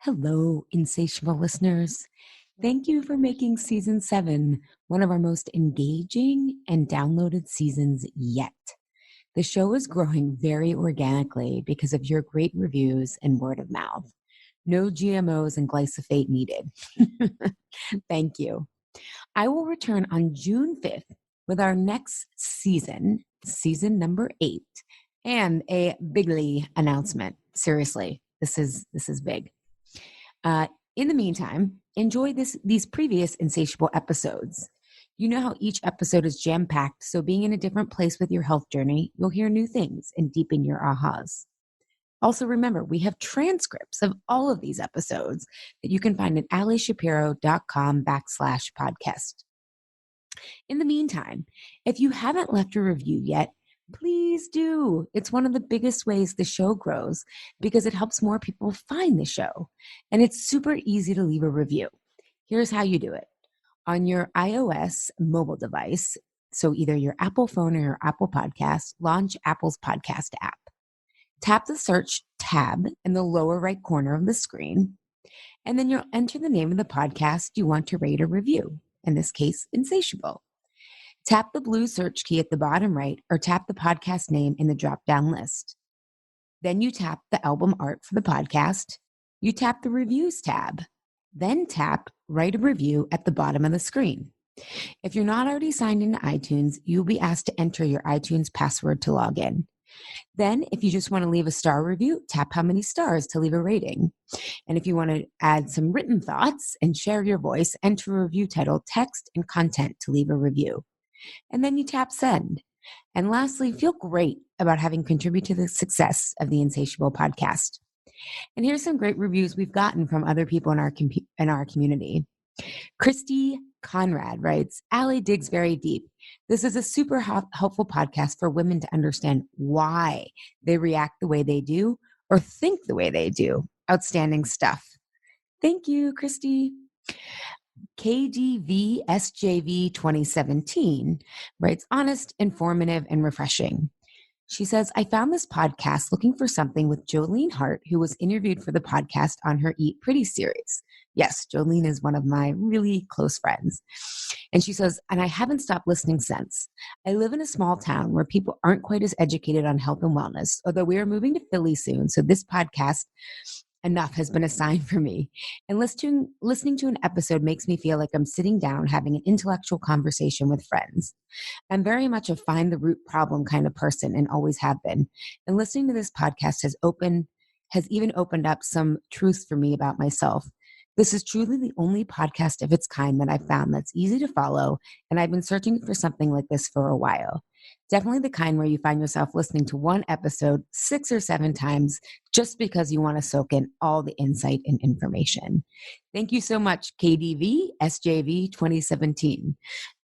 Hello, insatiable listeners. Thank you for making season 7 one of our most engaging and downloaded seasons yet. The show is growing very organically because of your great reviews and word of mouth. No GMOs and glyphosate needed. Thank you. I will return on June 5th with our next season, season number 8, and a bigly announcement. Seriously, this is big. In the meantime, enjoy these previous insatiable episodes. You know how each episode is jam-packed, so being in a different place with your health journey, you'll hear new things and deepen your ahas. Also, remember, we have transcripts of all of these episodes that you can find at alishapiro.com/podcast. In the meantime, if you haven't left a review yet, please do. It's one of the biggest ways the show grows because it helps more people find the show. And it's super easy to leave a review. Here's how you do it. On your iOS mobile device, so either your Apple phone or your Apple Podcast, launch Apple's podcast app. Tap the search tab in the lower right corner of the screen, and then you'll enter the name of the podcast you want to rate or review, in this case, Insatiable. Tap the blue search key at the bottom right or tap the podcast name in the drop-down list. Then you tap the album art for the podcast. You tap the reviews tab. Then tap write a review at the bottom of the screen. If you're not already signed into iTunes, you'll be asked to enter your iTunes password to log in. Then, if you just want to leave a star review, tap how many stars to leave a rating. And if you want to add some written thoughts and share your voice, enter a review title, text, and content to leave a review. And then you tap send. And lastly, feel great about having contributed to the success of the Insatiable podcast. And here's some great reviews we've gotten from other people in our community. Christy Conrad writes, Ali digs very deep. This is a super helpful podcast for women to understand why they react the way they do or think the way they do. Outstanding stuff. Thank you, Christy. KDVSJV 2017 writes, honest, informative, and refreshing. She says, I found this podcast looking for something with Jolene Hart, who was interviewed for the podcast on her Eat Pretty series. Yes, Jolene is one of my really close friends. And she says, and I haven't stopped listening since. I live in a small town where people aren't quite as educated on health and wellness, although we are moving to Philly soon. So this podcast enough has been a sign for me. And listening to an episode makes me feel like I'm sitting down having an intellectual conversation with friends. I'm very much a find the root problem kind of person and always have been. And listening to this podcast has even opened up some truths for me about myself. This is truly the only podcast of its kind that I've found that's easy to follow, and I've been searching for something like this for a while. Definitely the kind where you find yourself listening to one episode 6 or 7 times just because you want to soak in all the insight and information. Thank you so much, KDV SJV 2017.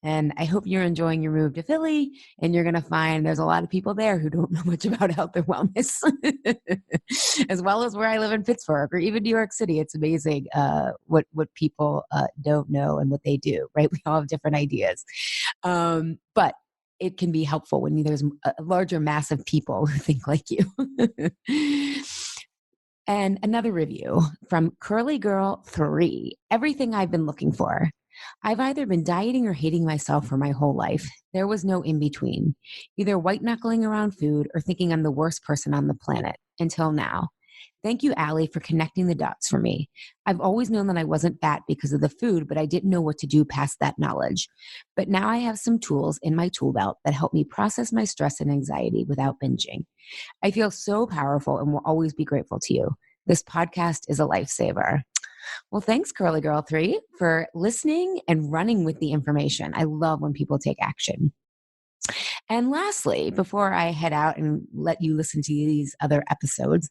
And I hope you're enjoying your move to Philly, and you're going to find there's a lot of people there who don't know much about health and wellness, as well as where I live in Pittsburgh or even New York City. It's amazing what people don't know and what they do, right? We all have different ideas. But it can be helpful when there's a larger mass of people who think like you. And another review from Curly Girl 3, everything I've been looking for. I've either been dieting or hating myself for my whole life. There was no in between, either white knuckling around food or thinking I'm the worst person on the planet until now. Thank you, Ali, for connecting the dots for me. I've always known that I wasn't fat because of the food, but I didn't know what to do past that knowledge. But now I have some tools in my tool belt that help me process my stress and anxiety without binging. I feel so powerful and will always be grateful to you. This podcast is a lifesaver. Well, thanks, Curly Girl 3, for listening and running with the information. I love when people take action. And lastly, before I head out and let you listen to these other episodes,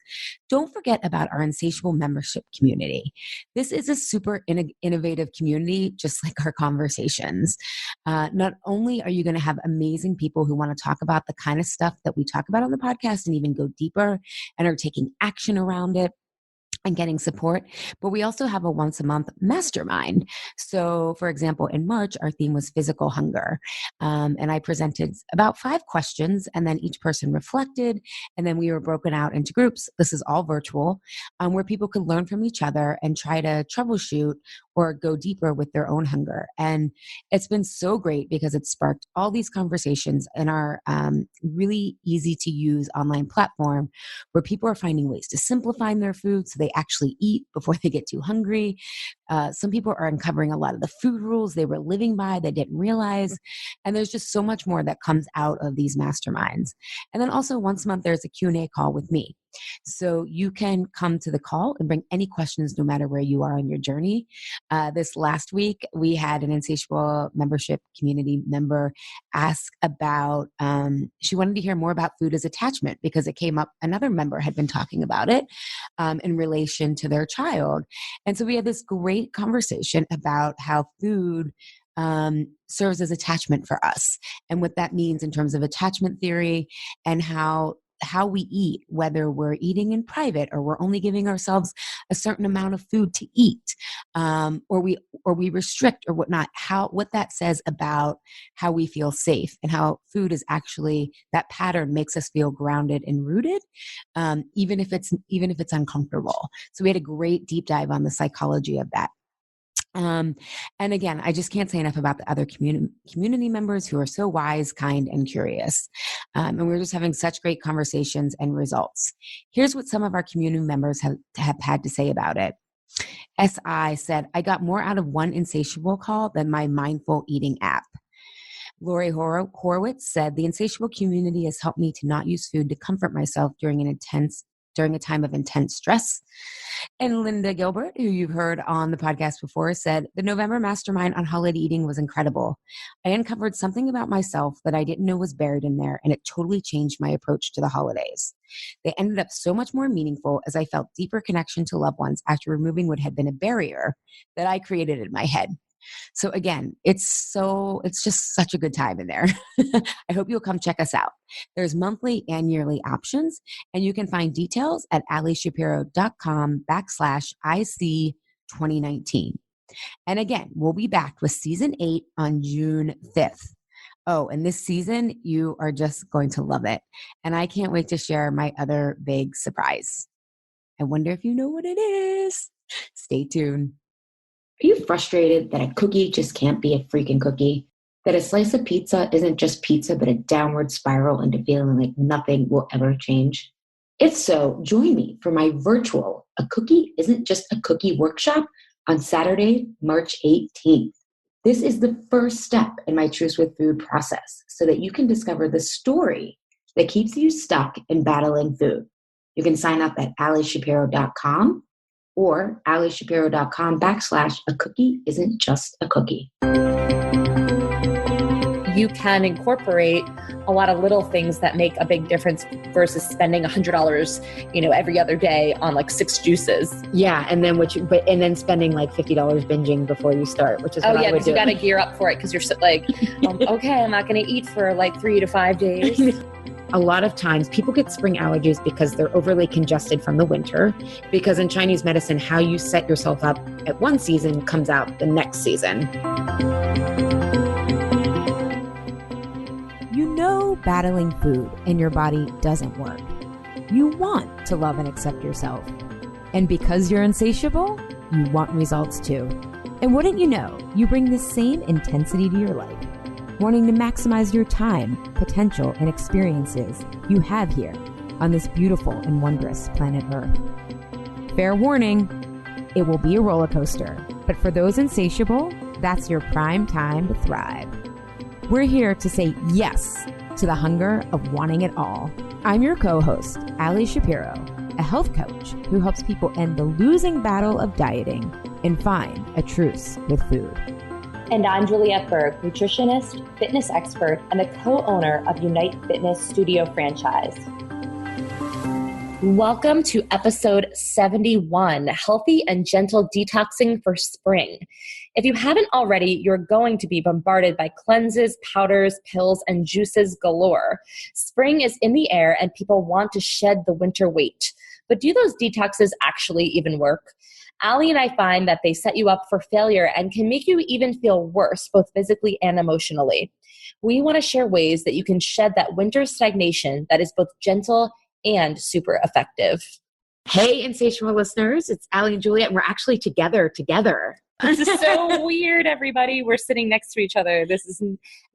don't forget about our Insatiable membership community. This is a super innovative community, just like our conversations. Not only are you going to have amazing people who want to talk about the kind of stuff that we talk about on the podcast and even go deeper and are taking action around it, and getting support. But we also have a once a month mastermind. So, for example, in March, our theme was physical hunger. And I presented about 5 questions, and then each person reflected. And then we were broken out into groups. This is all virtual, where people could learn from each other and try to troubleshoot or go deeper with their own hunger. And it's been so great because it sparked all these conversations in our really easy to use online platform where people are finding ways to simplify their food so they actually eat before they get too hungry. Some people are uncovering a lot of the food rules they were living by they didn't realize. And there's just so much more that comes out of these masterminds. And then also once a month, there's a Q&A call with me. So you can come to the call and bring any questions no matter where you are on your journey. This last week, we had an Insatiable membership community member ask about, she wanted to hear more about food as attachment because it came up, another member had been talking about it in relation to their child. And so we had this great conversation about how food serves as attachment for us and what that means in terms of attachment theory and how we eat, whether we're eating in private or we're only giving ourselves a certain amount of food to eat, or we restrict or whatnot, what that says about how we feel safe and how food is actually, that pattern makes us feel grounded and rooted, even if it's uncomfortable. So we had a great deep dive on the psychology of that. And again, I just can't say enough about the other community members who are so wise, kind, and curious. And we're just having such great conversations and results. Here's what some of our community members have had to say about it. SI said, I got more out of one Insatiable call than my mindful eating app. Lori Horowitz said, the Insatiable community has helped me to not use food to comfort myself during a time of intense stress. And Linda Gilbert, who you've heard on the podcast before, said, the November mastermind on holiday eating was incredible. I uncovered something about myself that I didn't know was buried in there, and it totally changed my approach to the holidays. They ended up so much more meaningful as I felt deeper connection to loved ones after removing what had been a barrier that I created in my head. So again, it's just such a good time in there. I hope you'll come check us out. There's monthly and yearly options, and you can find details at alishapiro.com/IC2019. And again, we'll be back with season 8 on June 5th. Oh, and this season, you are just going to love it. And I can't wait to share my other big surprise. I wonder if you know what it is. Stay tuned. Are you frustrated that a cookie just can't be a freaking cookie? That a slice of pizza isn't just pizza, but a downward spiral into feeling like nothing will ever change? If so, join me for my virtual A Cookie Isn't Just a Cookie workshop on Saturday, March 18th. This is the first step in my Truce with Food process so that you can discover the story that keeps you stuck in battling food. You can sign up at alishapiro.com or alishapiro.com/A Cookie Isn't Just a Cookie. You can incorporate a lot of little things that make a big difference versus spending $100, every other day on like 6 juices. Yeah, and then spending like $50 binging before you start, which is what I would do. Because you got to gear up for it because you're like, okay, I'm not going to eat for like 3 to 5 days. A lot of times people get spring allergies because they're overly congested from the winter, because in Chinese medicine, how you set yourself up at one season comes out the next season. You know battling food in your body doesn't work. You want to love and accept yourself. And because you're insatiable, you want results too. And wouldn't you know, you bring the same intensity to your life, wanting to maximize your time, potential, and experiences you have here on this beautiful and wondrous planet Earth. Fair warning, it will be a roller coaster, but for those insatiable, that's your prime time to thrive. We're here to say yes to the hunger of wanting it all. I'm your co-host, Ali Shapiro, a health coach who helps people end the losing battle of dieting and find a truce with food. And I'm Juliette Berg, nutritionist, fitness expert, and the co-owner of Unite Fitness Studio franchise. Welcome to episode 71, Healthy and Gentle Detoxing for Spring. If you haven't already, you're going to be bombarded by cleanses, powders, pills, and juices galore. Spring is in the air and people want to shed the winter weight. But do those detoxes actually even work? Allie and I find that they set you up for failure and can make you even feel worse, both physically and emotionally. We want to share ways that you can shed that winter stagnation that is both gentle and super effective. Hey, Insatiable listeners, it's Allie and Juliet, and we're actually together. This is so weird, everybody. We're sitting next to each other. This has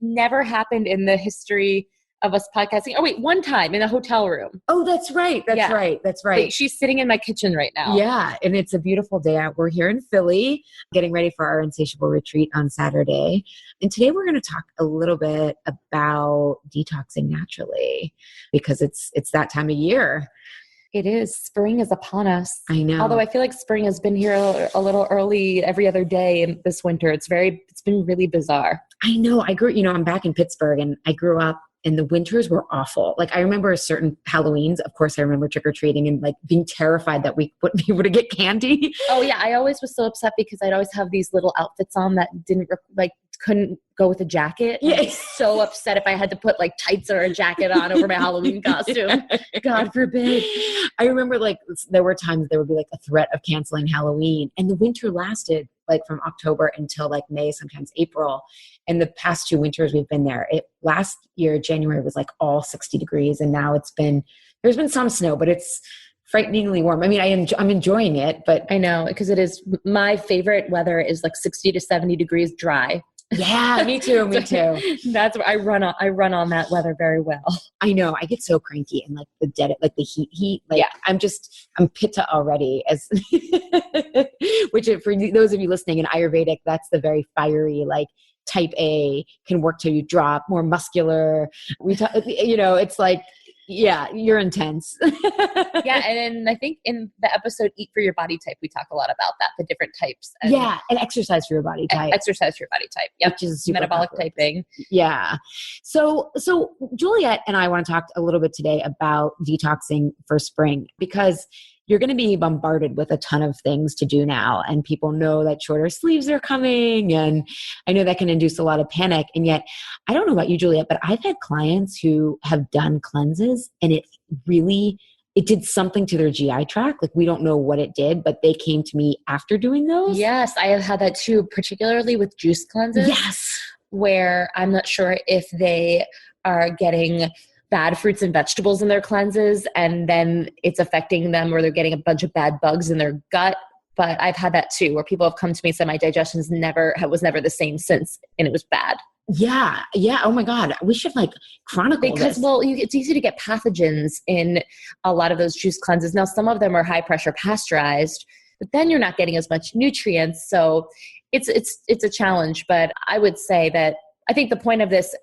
never happened in the history of us podcasting. Oh, wait, one time in a hotel room. Oh, that's right. That's right. Wait, she's sitting in my kitchen right now. Yeah, and it's a beautiful day out. We're here in Philly, getting ready for our Insatiable retreat on Saturday. And today we're going to talk a little bit about detoxing naturally, because it's that time of year. It is. Spring is upon us. I know. Although I feel like spring has been here a little early every other day in this winter. It's been really bizarre. I know. I'm back in Pittsburgh, and I grew up, and the winters were awful. Like, I remember certain Halloweens. Of course, I remember trick-or-treating and like being terrified that we wouldn't be able to get candy. Oh yeah. I always was so upset because I'd always have these little outfits on that couldn't go with a jacket. Yeah. I was so upset if I had to put like tights or a jacket on over my Halloween costume. God forbid. I remember there were times there would be like a threat of canceling Halloween, and the winter lasted like from October until like May, sometimes April. And the past 2 winters we've been there. Last year, January was like all 60 degrees, and now there's been some snow, but it's frighteningly warm. I mean, I'm enjoying it, but I know, because it is my favorite weather is like 60 to 70 degrees dry. Yeah, me too. That's what I run on that weather very well. I know. I get so cranky and like the heat. Like, yeah. I'm pitta already, which for those of you listening in Ayurvedic, that's the very fiery, like type A, can work till you drop, more muscular. It's like, yeah, you're intense. Yeah. And I think in the episode Eat for Your Body Type, we talk a lot about that, the different types. And exercise for your body type. Yep. Which is super metabolic powerful. typing. Yeah. So Juliet and I want to talk a little bit today about detoxing for spring, because you're going to be bombarded with a ton of things to do now. And people know that shorter sleeves are coming. And I know that can induce a lot of panic. And yet, I don't know about you, Juliet, but I've had clients who have done cleanses, and it did something to their GI tract. Like, we don't know what it did, but they came to me after doing those. Yes, I have had that too, particularly with juice cleanses. Yes. Where I'm not sure if they are getting bad fruits and vegetables in their cleanses, and then it's affecting them, or they're getting a bunch of bad bugs in their gut. But I've had that too, where people have come to me and said my digestion was never the same since, and it was bad. Yeah. Oh my God. We should chronicle because this. It's easy to get pathogens in a lot of those juice cleanses. Now, some of them are high pressure pasteurized, but then you're not getting as much nutrients. So it's a challenge. But I would say that I think the point of this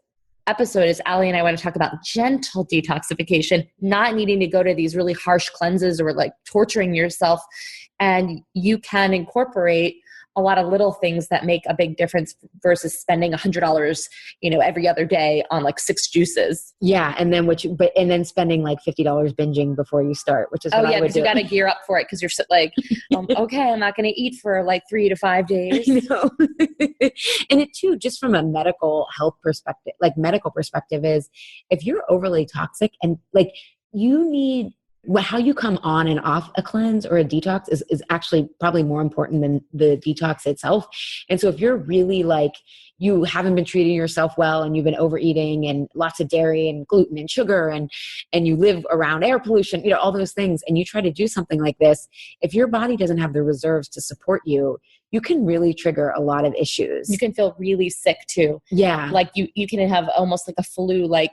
episode is Allie and I want to talk about gentle detoxification, not needing to go to these really harsh cleanses or like torturing yourself. And you can incorporate a lot of little things that make a big difference versus spending $100, every other day on like 6 juices. Yeah. And then spending like $50 binging before you start, which is what I would do. You got to gear up for it. Cause you're like, okay, I'm not going to eat for like 3 to 5 days. I know. And it too, just from a medical health perspective, medical perspective, is if you're overly toxic and you need, how you come on and off a cleanse or a detox is actually probably more important than the detox itself. And so if you're really you haven't been treating yourself well, and you've been overeating and lots of dairy and gluten and sugar, and you live around air pollution, all those things, and you try to do something like this, if your body doesn't have the reserves to support you, you can really trigger a lot of issues. You can feel really sick too. Yeah. You can have almost like a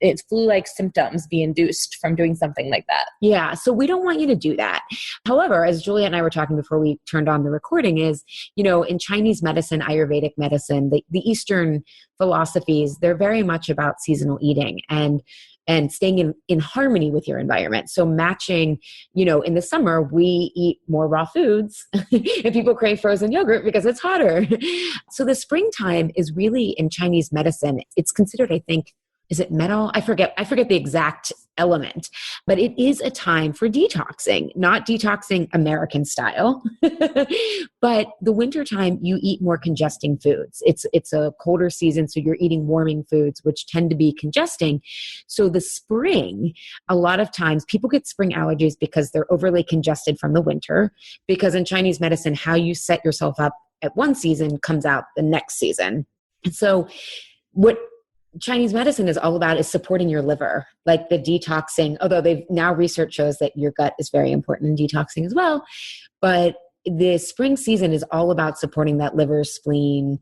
it's flu-like symptoms be induced from doing something like that. Yeah. So we don't want you to do that. However, as Juliet and I were talking before we turned on the recording, is, in Chinese medicine, Ayurvedic medicine, the Eastern philosophies, they're very much about seasonal eating and staying in harmony with your environment. So matching, in the summer, we eat more raw foods and people crave frozen yogurt because it's hotter. So the springtime is really, in Chinese medicine, it's considered, I think, is it metal? I forget the exact element, but it is a time for detoxing, not detoxing American style, but the winter time you eat more congesting foods. It's a colder season, so you're eating warming foods, which tend to be congesting. So the spring, a lot of times people get spring allergies because they're overly congested from the winter, because in Chinese medicine, how you set yourself up at one season comes out the next season. And so what Chinese medicine is all about is supporting your liver, like the detoxing, although research shows that your gut is very important in detoxing as well. But the spring season is all about supporting that liver, spleen,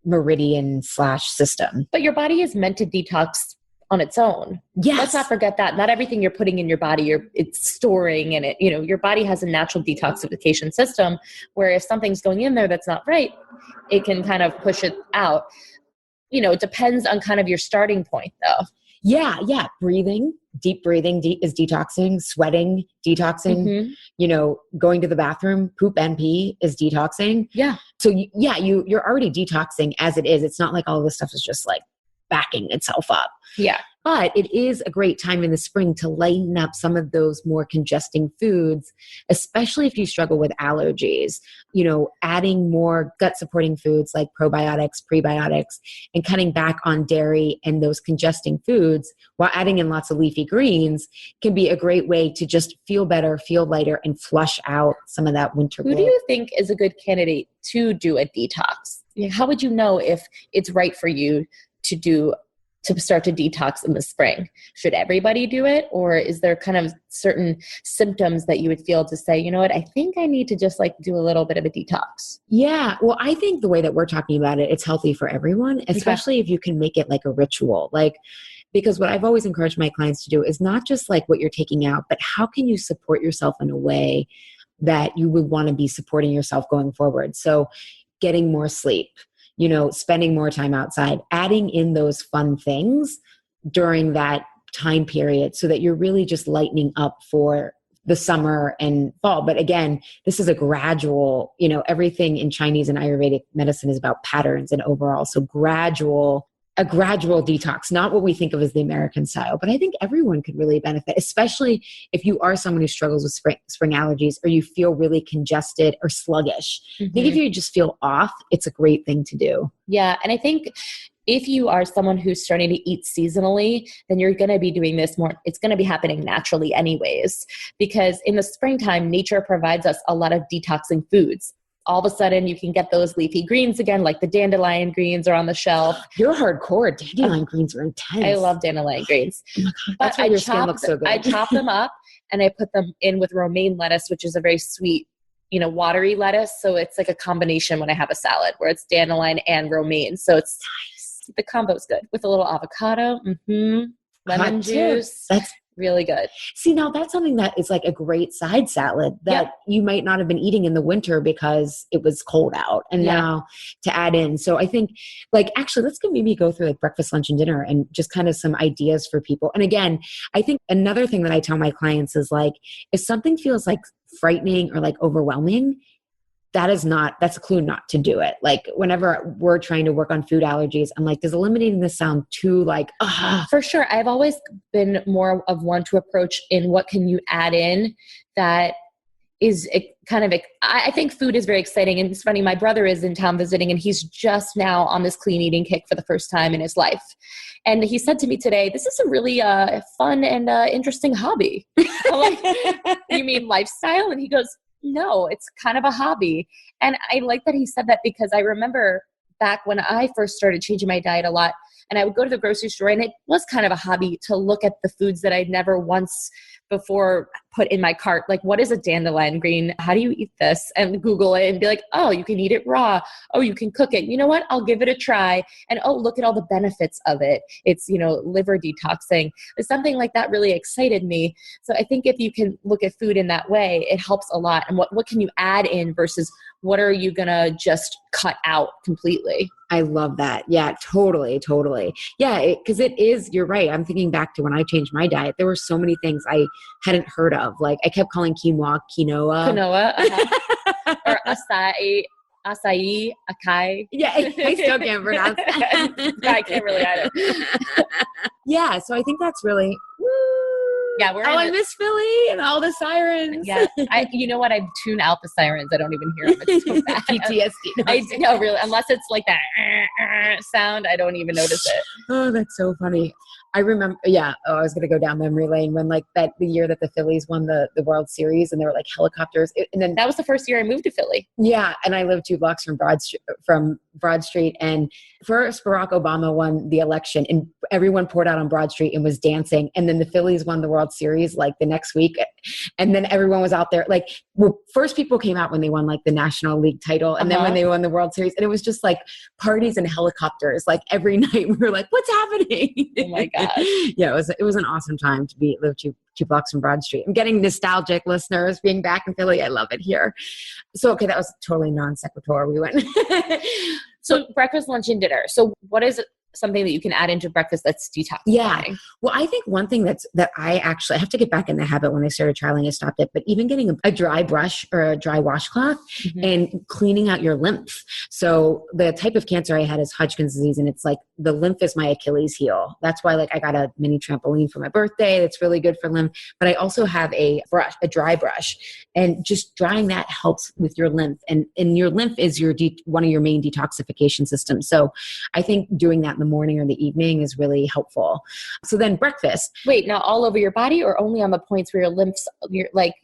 meridian / system. But your body is meant to detox on its own. Yes. Let's not forget that. Not everything you're putting in your body, it's storing, and your body has a natural detoxification system where if something's going in there that's not right, it can kind of push it out. It depends on kind of your starting point though. Yeah. Deep breathing is detoxing, sweating, detoxing, going to the bathroom, poop and pee is detoxing. Yeah. So you're already detoxing as it is. It's not like all this stuff is just like backing itself up. Yeah. But it is a great time in the spring to lighten up some of those more congesting foods, especially if you struggle with allergies, adding more gut supporting foods like probiotics, prebiotics, and cutting back on dairy and those congesting foods while adding in lots of leafy greens can be a great way to just feel better, feel lighter, and flush out some of that winter glow. Who do you think is a good candidate to do a detox? How would you know if it's right for you to start to detox in the spring? Should everybody do it? Or is there kind of certain symptoms that you would feel to say, you know what, I think I need to just do a little bit of a detox? Yeah. Well, I think the way that we're talking about it, it's healthy for everyone, especially if you can make it like a ritual. Because what I've always encouraged my clients to do is not just what you're taking out, but how can you support yourself in a way that you would want to be supporting yourself going forward? So getting more sleep, spending more time outside, adding in those fun things during that time period so that you're really just lightening up for the summer and fall. But again, this is a gradual, everything in Chinese and Ayurvedic medicine is about patterns and overall. So a gradual detox, not what we think of as the American style, but I think everyone could really benefit, especially if you are someone who struggles with spring allergies or you feel really congested or sluggish. I think if you just feel off, it's a great thing to do. Yeah. And I think if you are someone who's starting to eat seasonally, then you're going to be doing this more. It's going to be happening naturally anyways, because in the springtime, nature provides us a lot of detoxing foods. All of a sudden you can get those leafy greens again, like the dandelion greens are on the shelf. You're hardcore. Dandelion greens are intense. I love dandelion greens. Oh my God, that's why your skin looks so good. I chop them up and I put them in with romaine lettuce, which is a very sweet, watery lettuce. So it's like a combination when I have a salad where it's dandelion and romaine. So it's nice. The combo's good with a little avocado, lemon juice. That's really good. See, now that's something that is like a great side salad that you might not have been eating in the winter because it was cold out and now to add in. So I think actually let's maybe go through breakfast, lunch, and dinner and just kind of some ideas for people. And again, I think another thing that I tell my clients is if something feels frightening or overwhelming, that's a clue not to do it. Whenever we're trying to work on food allergies, I'm does eliminating this sound too For sure. I've always been more of one to approach in what can you add in that is I think food is very exciting. And it's funny, my brother is in town visiting and he's just now on this clean eating kick for the first time in his life. And he said to me today, this is a really fun and interesting hobby. I'm like, you mean lifestyle? And he goes, no, it's kind of a hobby. And I like that he said that because I remember back when I first started changing my diet a lot and I would go to the grocery store and it was kind of a hobby to look at the foods that I'd never once before put in my cart. What is a dandelion green? How do you eat this? And Google it and be like, oh, you can eat it raw. Oh, you can cook it. You know what? I'll give it a try. And oh, look at all the benefits of it. It's, liver detoxing. Something like that really excited me. So I think if you can look at food in that way, it helps a lot. And what can you add in versus what are you going to just cut out completely? I love that. Yeah, totally. Yeah, because you're right. I'm thinking back to when I changed my diet. There were so many things I hadn't heard of. I kept calling quinoa. Or acai, acai. Yeah, I still can't pronounce that. I can't really either. Yeah, so I think that's really woo. Yeah, we're I miss Philly and all the sirens. Yeah, you know what? I tune out the sirens. I don't even hear them. It's so bad. PTSD. I know, really. Unless it's like that sound, I don't even notice it. Oh, that's so funny. I remember, I was going to go down memory lane when like the year that the Phillies won the World Series and there were like helicopters. And then that was the first year I moved to Philly. Yeah. And I lived 2 blocks from Broad Street. And first Barack Obama won the election and everyone poured out on Broad Street and was dancing. And then the Phillies won the World Series like the next week. And then everyone was out there. Like, well, first people came out when they won like the National League title. And then when they won the World Series, and it was just like parties and helicopters. Like every night we were like, what's happening? Oh my gosh. Yeah, it was an awesome time to live 2 blocks from Broad Street. I'm getting nostalgic, listeners, being back in Philly. I love it here. So, okay, that was totally non sequitur. We went. So breakfast, lunch, and dinner. So what is something that you can add into breakfast that's detoxifying? Yeah. Well, I think one thing that I have to get back in the habit. When I started trialing, I stopped it, but even getting a dry brush or a dry washcloth and cleaning out your lymph. So the type of cancer I had is Hodgkin's disease, and it's like the lymph is my Achilles heel. That's why like I got a mini trampoline for my birthday. That's really good for lymph. But I also have a dry brush, and just drying that helps with your lymph. And your lymph is one of your main detoxification systems. So I think doing that in the morning or the evening is really helpful. So then breakfast. Wait, now all over your body or only on the points where your lymphs, you're like,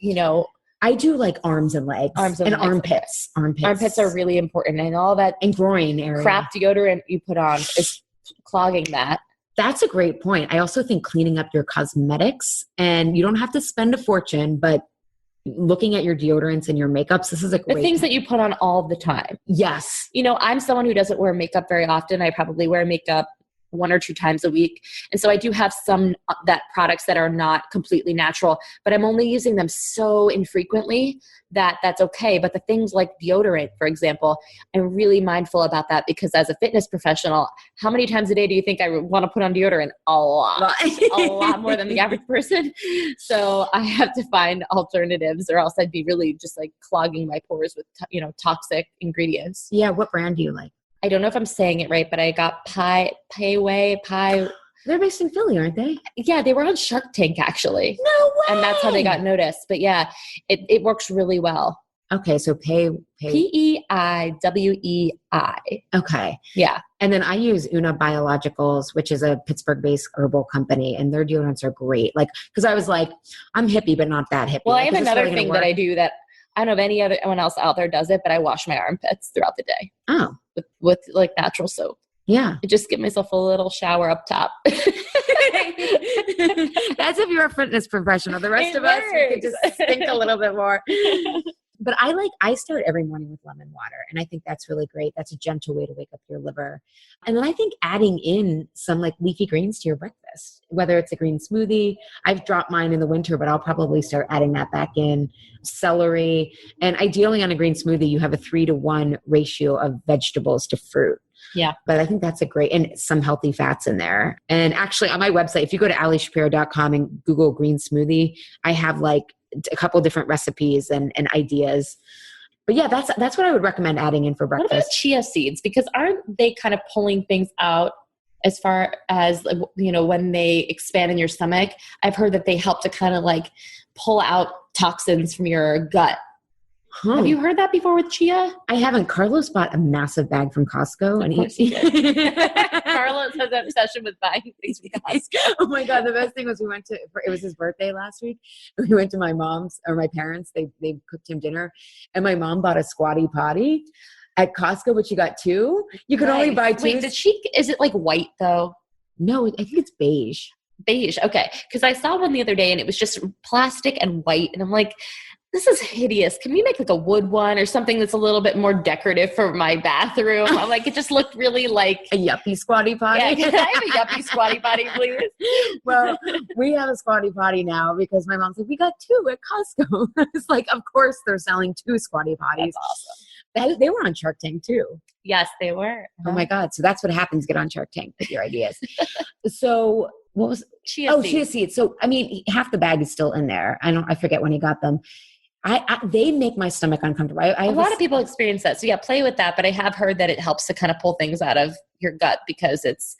I do like arms and legs and armpits. Armpits are really important, and all that and groin area. Crap deodorant you put on is clogging that. That's a great point. I also think cleaning up your cosmetics, and you don't have to spend a fortune, but looking at your deodorants and your makeups, this is a great... The things that you put on all the time. Yes. I'm someone who doesn't wear makeup very often. I probably wear makeup 1 or 2 times a week. And so I do have some products that are not completely natural, but I'm only using them so infrequently that that's okay. But the things like deodorant, for example, I'm really mindful about that because as a fitness professional, how many times a day do you think I want to put on deodorant? A lot. A lot more than the average person. So I have to find alternatives or else I'd be really just like clogging my pores with, toxic ingredients. Yeah. What brand do you like? I don't know if I'm saying it right, but I got Pie. They're based in Philly, aren't they? Yeah, they were on Shark Tank, actually. No way! And that's how they got noticed. But yeah, it works really well. Okay, so Peiwei. Okay. Yeah. And then I use Una Biologicals, which is a Pittsburgh-based herbal company, and their deodorants are great. Like, because I was like, I'm hippie, but not that hippie. Well, like, I have another thing that I do that I don't know if anyone else out there does it, but I wash my armpits throughout the day. Oh. With like natural soap. Yeah. I just give myself a little shower up top. That's if you're a fitness professional. The rest of us, we could just think a little bit more. But I start every morning with lemon water, and I think that's really great. That's a gentle way to wake up your liver. And then I think adding in some like leafy greens to your breakfast, whether it's a green smoothie. I've dropped mine in the winter, but I'll probably start adding that back in. Celery. And ideally on a green smoothie, you have a 3-to-1 ratio of vegetables to fruit. Yeah. But I think that's a great, and some healthy fats in there. And actually on my website, if you go to alishapiro.com and Google green smoothie, I have like a couple different recipes and ideas. But yeah, that's what I would recommend adding in for breakfast. What about chia seeds? Because aren't they kind of pulling things out as far as, when they expand in your stomach? I've heard that they help to kind of like pull out toxins from your gut. Huh. Have you heard that before with chia? I haven't. Carlos bought a massive bag from Costco. And Carlos has an obsession with buying things from Costco. Oh my God. The best thing was it was his birthday last week. We went to my parents. They cooked him dinner. And my mom bought a squatty potty at Costco, but she got 2. You could only buy 2. Wait, is it like white though? No, I think it's beige. Beige. Okay. Because I saw one the other day and it was just plastic and white. And I'm like, this is hideous. Can we make like a wood one or something that's a little bit more decorative for my bathroom? I'm like, it just looked really like a yuppie squatty potty. Yeah, can I have a yuppie squatty potty, please? Well, we have a squatty potty now because my mom's like, we got 2 at Costco. It's like, of course they're selling 2 squatty potties. That's awesome. They were on Shark Tank too. Yes, they were. Uh-huh. Oh my God. So that's what happens. Get on Shark Tank with your ideas. So what was chia seeds. So, I mean, half the bag is still in there. I forget when he got them. They make my stomach uncomfortable. A lot of people experience that. So yeah, play with that. But I have heard that it helps to kind of pull things out of your gut because it's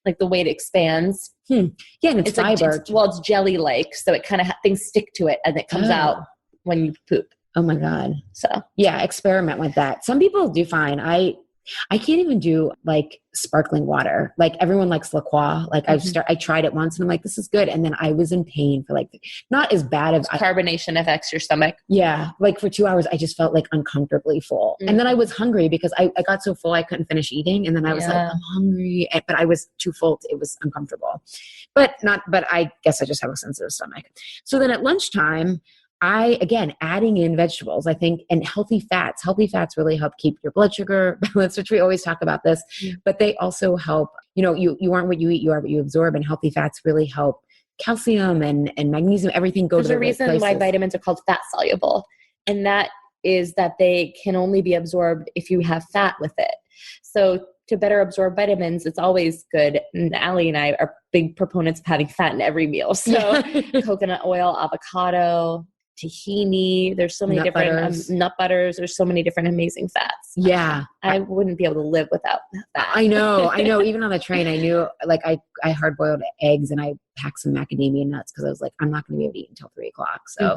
like the way it expands. Yeah, and it's fiber. It's jelly-like, so it kind of things stick to it and it comes out when you poop. Oh my God. So yeah, experiment with that. Some people do fine. I can't even do like sparkling water. Like everyone likes La Croix. Like I tried it once and I'm like, this is good. And then I was in pain for like, not as bad as carbonation affects your stomach. Yeah. Like for 2 hours, I just felt like uncomfortably full. And then I was hungry because I got so full I couldn't finish eating. And then I was like, I'm hungry, but I was too full. It was uncomfortable, but I guess I just have a sensitive stomach. So then at lunchtime, again, adding in vegetables, I think, and healthy fats really help keep your blood sugar balanced, which we always talk about this, but they also help, you aren't what you eat, you are what you absorb, and healthy fats really help calcium and magnesium, everything goes to the right places. There's a reason why vitamins are called fat soluble, and that is that they can only be absorbed if you have fat with it. So to better absorb vitamins, it's always good. And Allie and I are big proponents of having fat in every meal. So coconut oil, avocado, tahini, there's so many different nut butters, there's so many different amazing fats. Yeah. I wouldn't be able to live without that. I know. Even on the train, I knew, like, I hard boiled eggs and I packed some macadamia nuts because I was like, I'm not going to be able to eat until 3:00. So,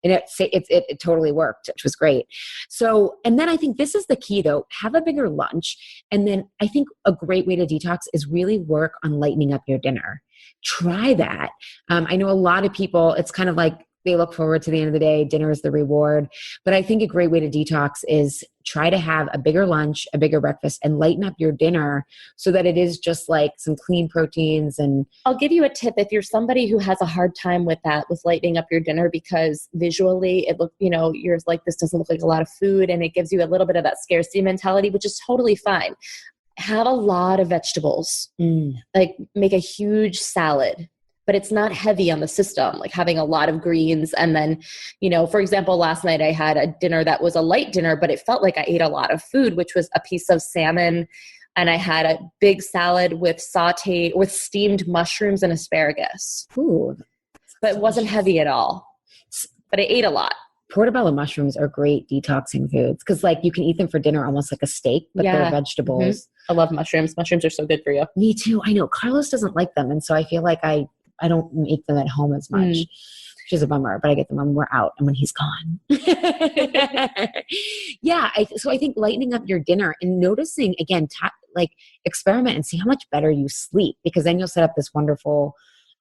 and it totally worked, which was great. So, and then I think this is the key though, have a bigger lunch. And then I think a great way to detox is really work on lightening up your dinner. Try that. I know a lot of people, it's kind of like, they look forward to the end of the day. Dinner is the reward. But I think a great way to detox is try to have a bigger lunch, a bigger breakfast, and lighten up your dinner so that it is just like some clean proteins. And I'll give you a tip if you're somebody who has a hard time with that, with lightening up your dinner, because visually it looks, you're like, this doesn't look like a lot of food, and it gives you a little bit of that scarcity mentality, which is totally fine. Have a lot of vegetables. Like make a huge salad. But it's not heavy on the system, like having a lot of greens. And then, for example, last night I had a dinner that was a light dinner, but it felt like I ate a lot of food, which was a piece of salmon. And I had a big salad with steamed mushrooms and asparagus. Ooh, but it wasn't heavy at all. But I ate a lot. Portobello mushrooms are great detoxing foods because like you can eat them for dinner almost like a steak, but they're vegetables. I love mushrooms. Mushrooms are so good for you. Me too. I know Carlos doesn't like them. And so I feel like I don't make them at home as much, which is a bummer, but I get them when we're out and when he's gone. So I think lightening up your dinner and noticing, again, experiment and see how much better you sleep, because then you'll set up this wonderful,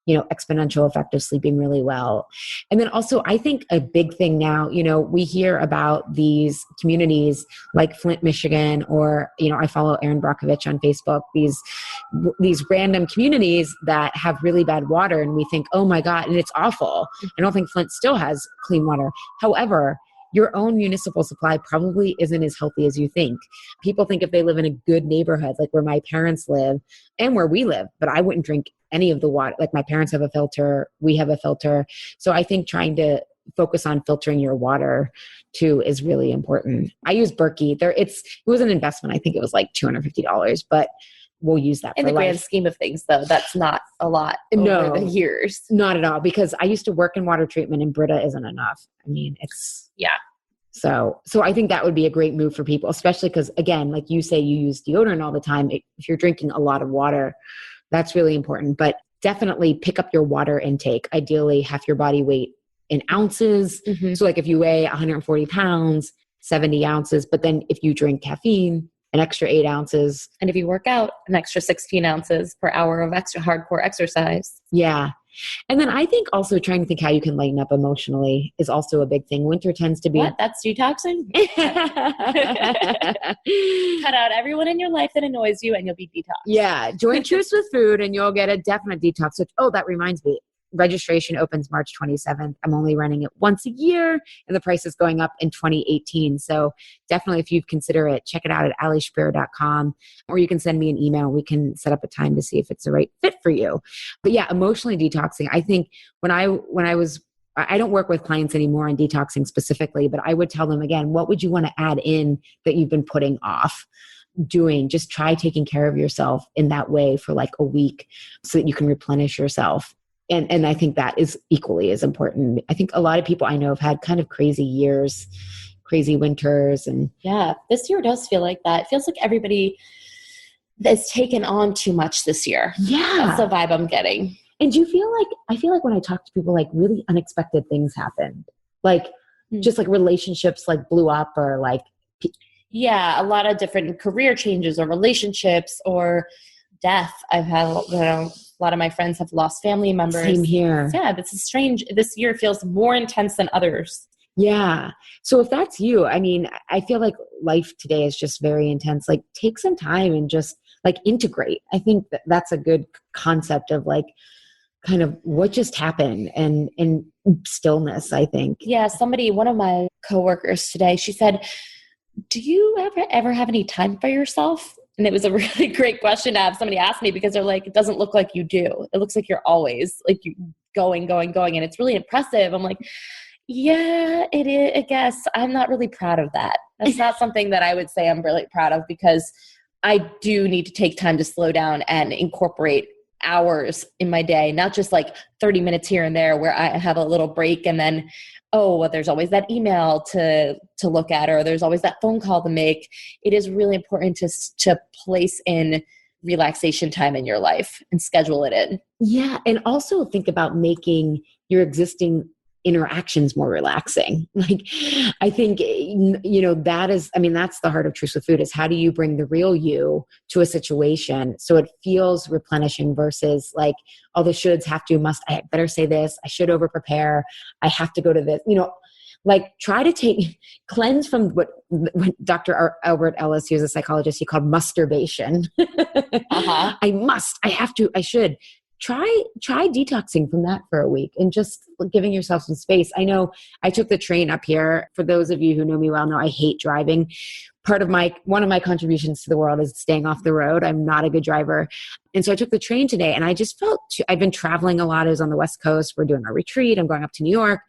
exponential effect of sleeping really well. And then also, I think a big thing now, we hear about these communities like Flint, Michigan, or, I follow Erin Brockovich on Facebook, these random communities that have really bad water. And we think, oh my God, and it's awful. I don't think Flint still has clean water. However, your own municipal supply probably isn't as healthy as you think. People think if they live in a good neighborhood, like where my parents live and where we live, but I wouldn't drink any of the water. Like my parents have a filter, we have a filter. So I think trying to focus on filtering your water too is really important. I use Berkey. It was an investment. I think it was like $250, but we'll use that in the grand scheme of things, though. That's not a lot over the years. Not at all, because I used to work in water treatment and Brita isn't enough. I mean, So I think that would be a great move for people, especially because, again, like you say, you use deodorant all the time. If you're drinking a lot of water, that's really important. But definitely pick up your water intake. Ideally, half your body weight in ounces. So like if you weigh 140 pounds, 70 ounces. But then if you drink caffeine, an extra 8 ounces. And if you work out, an extra 16 ounces per hour of extra hardcore exercise. Yeah. And then I think also trying to think how you can lighten up emotionally is also a big thing. Winter tends to be... What? That's detoxing? Cut out everyone in your life that annoys you and you'll be detoxed. Yeah. Join Truce with Food and you'll get a definite detox. Which, that reminds me. Registration opens March 27th. I'm only running it once a year and the price is going up in 2018. So definitely if you consider it, check it out at allieshapiro.com, or you can send me an email. We can set up a time to see if it's the right fit for you. But yeah, emotionally detoxing. I think I don't work with clients anymore on detoxing specifically, but I would tell them again, what would you want to add in that you've been putting off doing? Just try taking care of yourself in that way for like a week so that you can replenish yourself. And I think that is equally as important. I think a lot of people I know have had kind of crazy years, crazy winters. And yeah, this year does feel like that. It feels like everybody that's taken on too much this year. Yeah. That's the vibe I'm getting. And do you feel like, I feel like when I talk to people, like really unexpected things happened, like just like relationships like blew up or like. Yeah. A lot of different career changes or relationships or death. I've had, a lot of my friends have lost family members. Same here. Yeah. This is strange. This year feels more intense than others. Yeah. So if that's you, I mean, I feel like life today is just very intense. Like take some time and just like integrate. I think that's a good concept of like kind of what just happened and stillness, I think. Yeah. One of my coworkers today, she said, do you ever have any time for yourself? And it was a really great question to have somebody ask me because they're like, it doesn't look like you do. It looks like you're always like you going. And it's really impressive. I'm like, yeah, it is. I guess I'm not really proud of that. That's not something that I would say I'm really proud of because I do need to take time to slow down and incorporate hours in my day, not just like 30 minutes here and there where I have a little break and then, there's always that email to look at, or there's always that phone call to make. It is really important to place in relaxation time in your life and schedule it in. Yeah. And also think about making your existing interactions more relaxing. Like, I think, that's the heart of Truth with Food is how do you bring the real you to a situation so it feels replenishing versus like all the shoulds, have to, must, I better say this, I should over prepare, I have to go to this, like try to cleanse from what Dr. Albert Ellis, who's a psychologist, he called masturbation. I must, I have to, I should. Try detoxing from that for a week and just giving yourself some space. I know I took the train up here. For those of you who know me well know I hate driving. One of my contributions to the world is staying off the road. I'm not a good driver. And so I took the train today and I just felt, I've been traveling a lot. I was on the West Coast. We're doing a retreat. I'm going up to New York.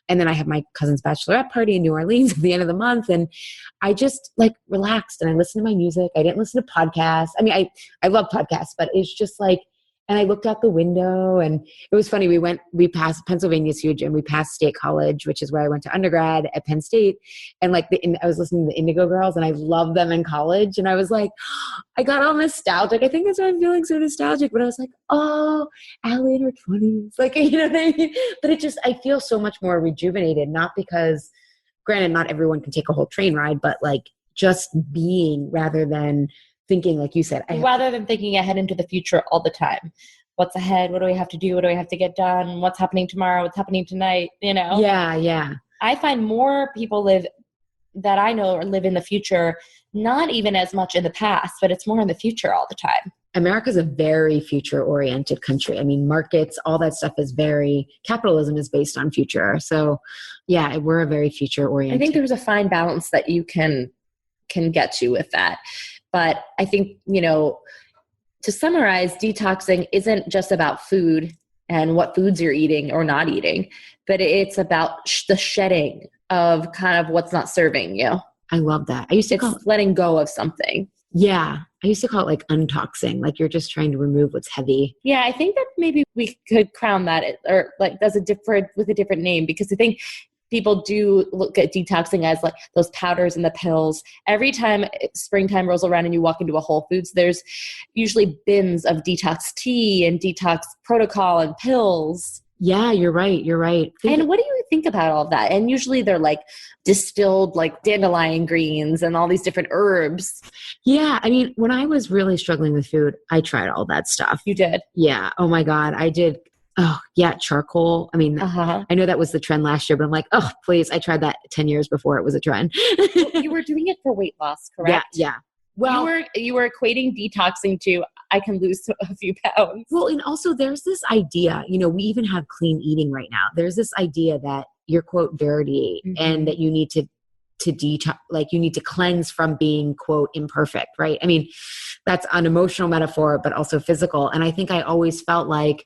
And then I have my cousin's bachelorette party in New Orleans at the end of the month. And I just like relaxed and I listened to my music. I didn't listen to podcasts. I mean, I love podcasts, but it's just like, and I looked out the window and it was funny. We passed, Pennsylvania's huge, and we passed State College, which is where I went to undergrad at Penn State. And like I was listening to the Indigo Girls and I loved them in college. And I was like, I got all nostalgic. I think that's why I'm feeling so nostalgic. But I was like, oh, Allie in her 20s. Like, you know what I mean? But I feel so much more rejuvenated, not because, granted, not everyone can take a whole train ride, but like just being rather than thinking, like you said. Rather than thinking ahead into the future all the time. What's ahead? What do we have to do? What do we have to get done? What's happening tomorrow? What's happening tonight? Yeah. I find more people that I know live in the future, not even as much in the past, but it's more in the future all the time. America's a very future-oriented country. I mean, markets, all that stuff is capitalism is based on future. So yeah, we're a very future-oriented. I think there's a fine balance that you can get to with that. But I think, to summarize, detoxing isn't just about food and what foods you're eating or not eating, but it's about the shedding of kind of what's not serving you. I love that. It's letting go of something. Yeah. I used to call it like untoxing, like you're just trying to remove what's heavy. Yeah. I think that maybe we could crown that or like with a different name, because I think people do look at detoxing as like those powders and the pills. Every time springtime rolls around and you walk into a Whole Foods, there's usually bins of detox tea and detox protocol and pills. Yeah, you're right. And what do you think about all of that? And usually they're like distilled like dandelion greens and all these different herbs. Yeah. I mean, when I was really struggling with food, I tried all that stuff. You did? Yeah. Oh my God. I did. Oh yeah. Charcoal. I mean, I know that was the trend last year, but I'm like, oh, please. I tried that 10 years before it was a trend. You were doing it for weight loss, correct? Yeah. Well, you were equating detoxing to I can lose a few pounds. Well, and also there's this idea, we even have clean eating right now. There's this idea that you're quote dirty and that you need to detox, like you need to cleanse from being quote imperfect, right? I mean, that's an emotional metaphor, but also physical. And I think I always felt like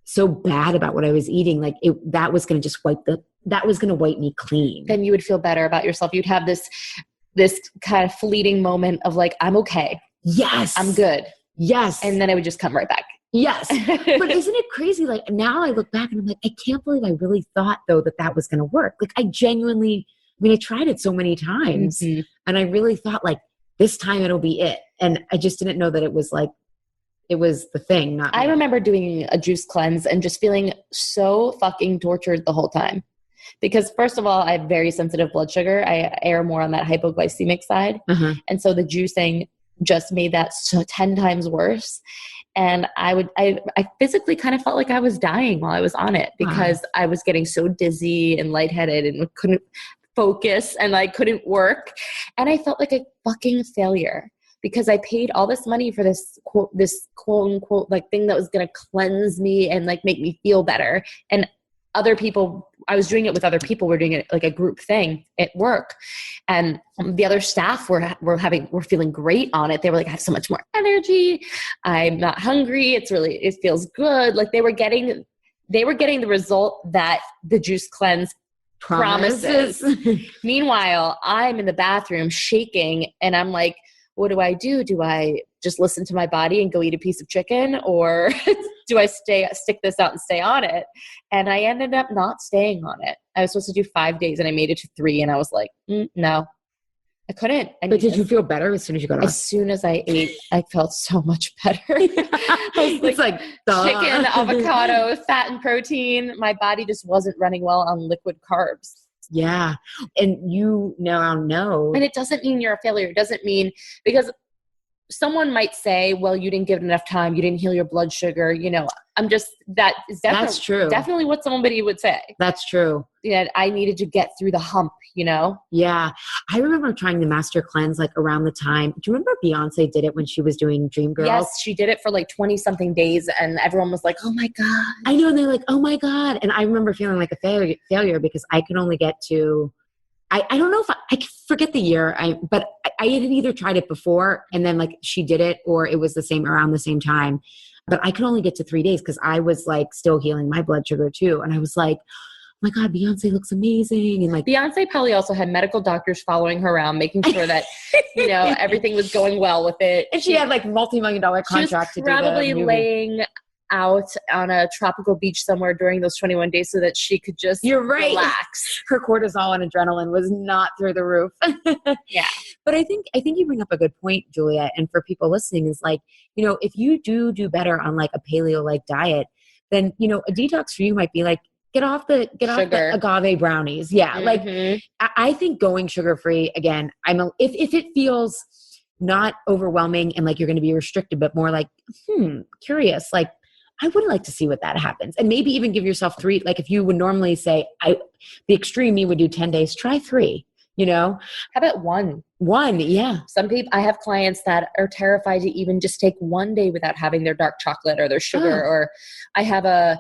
so bad about what I was eating, like that was going to just wipe me clean. Then you would feel better about yourself. You'd have this kind of fleeting moment of like, I'm okay. Yes. I'm good. Yes. And then it would just come right back. Yes. But isn't it crazy? Like now I look back and I'm like, I can't believe I really thought though that was going to work. Like I tried it so many times and I really thought like, this time it'll be it. And I just didn't know that it was like, it was the thing, not I me. remember doing a juice cleanse and just feeling so fucking tortured the whole time. Because first of all, I have very sensitive blood sugar. I err more on that hypoglycemic side. Uh-huh. And so the juicing just made that so 10 times worse. And I physically kind of felt like I was dying while I was on it because I was getting so dizzy and lightheaded and couldn't focus and I couldn't work. And I felt like a fucking failure because I paid all this money for this quote unquote like thing that was going to cleanse me and like make me feel better. And other people, I was doing it with other people. We're doing it like a group thing at work. And the other staff were feeling great on it. They were like, I have so much more energy. I'm not hungry. It feels good. Like they were getting the result that the juice cleanse promises. Meanwhile, I'm in the bathroom shaking and I'm like, what do I do? Do I just listen to my body and go eat a piece of chicken, or do I stick this out and stay on it? And I ended up not staying on it. I was supposed to do 5 days and I made it to 3 and I was like, no, I couldn't. But did you feel better as soon as you got off? As soon as I ate, I felt so much better. It's like chicken, avocado, fat and protein. My body just wasn't running well on liquid carbs. Yeah. And you now know. And it doesn't mean you're a failure. It doesn't mean, because someone might say, well, you didn't give it enough time. You didn't heal your blood sugar. That is That's true. Definitely what somebody would say. That's true. Yeah. I needed to get through the hump, Yeah. I remember trying the master cleanse like around the time. Do you remember Beyonce did it when she was doing Dreamgirls? Yes, she did it for like 20 something days and everyone was like, oh my God. I know. And they're like, oh my God. And I remember feeling like a failure because I could only get to, I don't know if I forget the year, but I had either tried it before and then like she did it, or it was around the same time. But I could only get to 3 days because I was like still healing my blood sugar too. And I was like, oh my God, Beyonce looks amazing. And like Beyonce probably also had medical doctors following her around, making sure that, everything was going well with it. And she had like multi-million-dollar contract to do the probably movie. Laying out on a tropical beach somewhere during those 21 days so that she could just relax. Her cortisol and adrenaline was not through the roof. Yeah. But I think you bring up a good point, Julia. And for people listening is like, if you do better on like a paleo-like diet, then, a detox for you might be like, get off the agave brownies. Yeah. Mm-hmm. Like I think going sugar-free, again, if it feels not overwhelming and like you're going to be restricted, but more like, curious, like, I would like to see what that happens. And maybe even give yourself 3, like if you would normally say, the extreme, you would do 10 days, try 3, How about 1? 1, yeah. Some people, I have clients that are terrified to even just take 1 day without having their dark chocolate or their sugar. Or I have a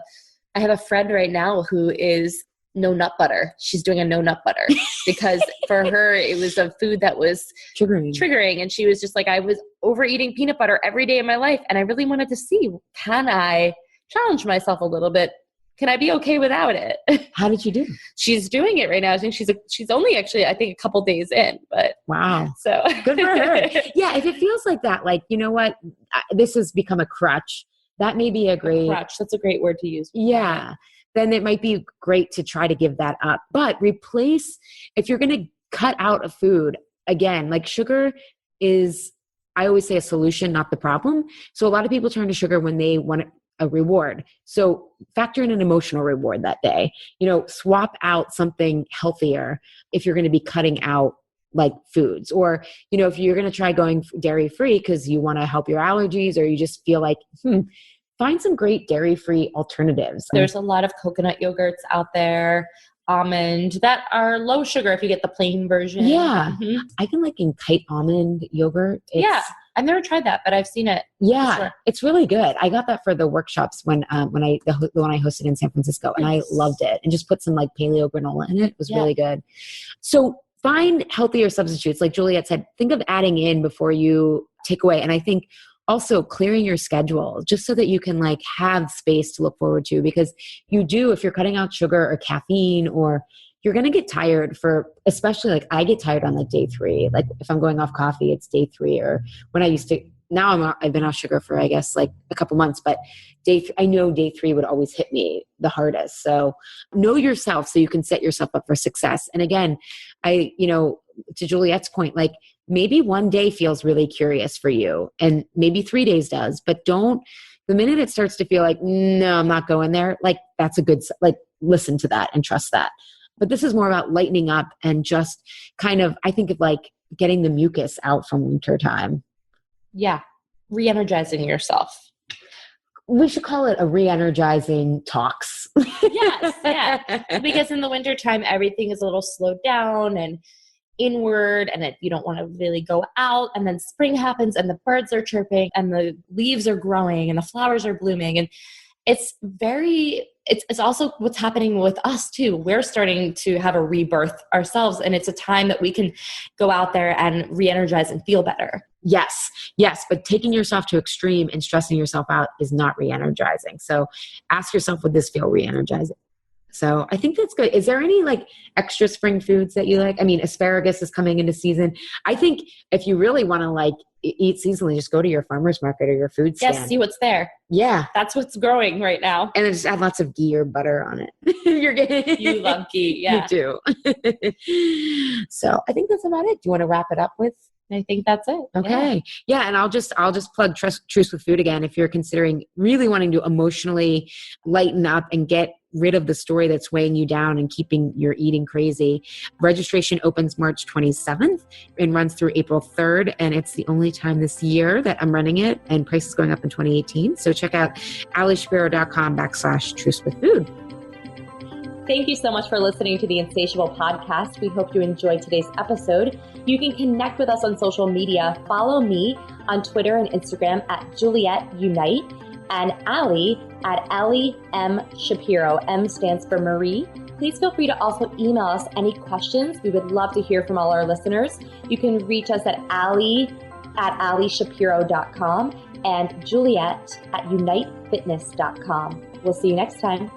friend right now who is no nut butter. She's doing a no nut butter because for her, it was a food that was triggering. And she was just like, I was overeating peanut butter every day of my life. And I really wanted to see, can I challenge myself a little bit? Can I be okay without it? How did you do? She's doing it right now. I think she's only actually, I think, a couple days in, but wow. So good for her. Yeah. If it feels like that, like, you know what, this has become a crutch. That may be a crutch. That's a great word to use. Yeah. Then it might be great to try to give that up. But replace, if you're going to cut out a food, again, like sugar is, I always say, a solution, not the problem. So a lot of people turn to sugar when they want a reward. So factor in an emotional reward that day. Swap out something healthier if you're going to be cutting out like foods, or, if you're going to try going dairy free because you want to help your allergies, or you just feel like, find some great dairy-free alternatives. There's a lot of coconut yogurts out there, almond, that are low sugar if you get the plain version. Yeah. Mm-hmm. I can like in kite almond yogurt. I've never tried that, but I've seen it. Yeah. Sure. It's really good. I got that for the workshops when the one I hosted in San Francisco, and I loved it, and just put some like paleo granola in it. It was really good. So find healthier substitutes. Like Juliet said, think of adding in before you take away. And I think also clearing your schedule just so that you can like have space to look forward to, because if you're cutting out sugar or caffeine, or you're going to get tired especially like I get tired on like day 3. Like if I'm going off coffee, it's day 3, or when I used to, now I've been off sugar for, I guess, like a couple months, but I know day 3 would always hit me the hardest. So know yourself so you can set yourself up for success. And again, to Juliet's point, like maybe one day feels really curious for you and maybe 3 days does, but the minute it starts to feel like, no, I'm not going there, like that's a good, like listen to that and trust that. But this is more about lightening up and just kind of, I think of like getting the mucus out from winter time. Yeah. Re-energizing yourself. We should call it a re-energizing talks. Yes, yeah. Because in the wintertime, everything is a little slowed down and inward, and you don't want to really go out. And then spring happens and the birds are chirping and the leaves are growing and the flowers are blooming. And it's also what's happening with us too. We're starting to have a rebirth ourselves, and it's a time that we can go out there and re-energize and feel better. Yes. But taking yourself to extreme and stressing yourself out is not re-energizing. So ask yourself, would this feel re-energizing? So I think that's good. Is there any like extra spring foods that you like? I mean, asparagus is coming into season. I think if you really want to like eat seasonally, just go to your farmer's market or your food stand. Yes, see what's there. Yeah. That's what's growing right now. And then just add lots of ghee or butter on it. You're getting You love ghee, yeah. You do. So I think that's about it. Do you want to wrap it up with? I think that's it. Okay. Yeah. And I'll just plug Truce with Food again. If you're considering really wanting to emotionally lighten up and get rid of the story that's weighing you down and keeping your eating crazy, registration opens March 27th and runs through April 3rd. And it's the only time this year that I'm running it, and price is going up in 2018. So check out alishapiro.com/Truce with Food. Thank you so much for listening to the Insatiable podcast. We hope you enjoyed today's episode. You can connect with us on social media. Follow me on Twitter and Instagram at Juliet Unite, and Allie at Allie M. Shapiro. M stands for Marie. Please feel free to also email us any questions. We would love to hear from all our listeners. You can reach us at Allie at allieshapiro.com and Juliet at unitefitness.com. We'll see you next time.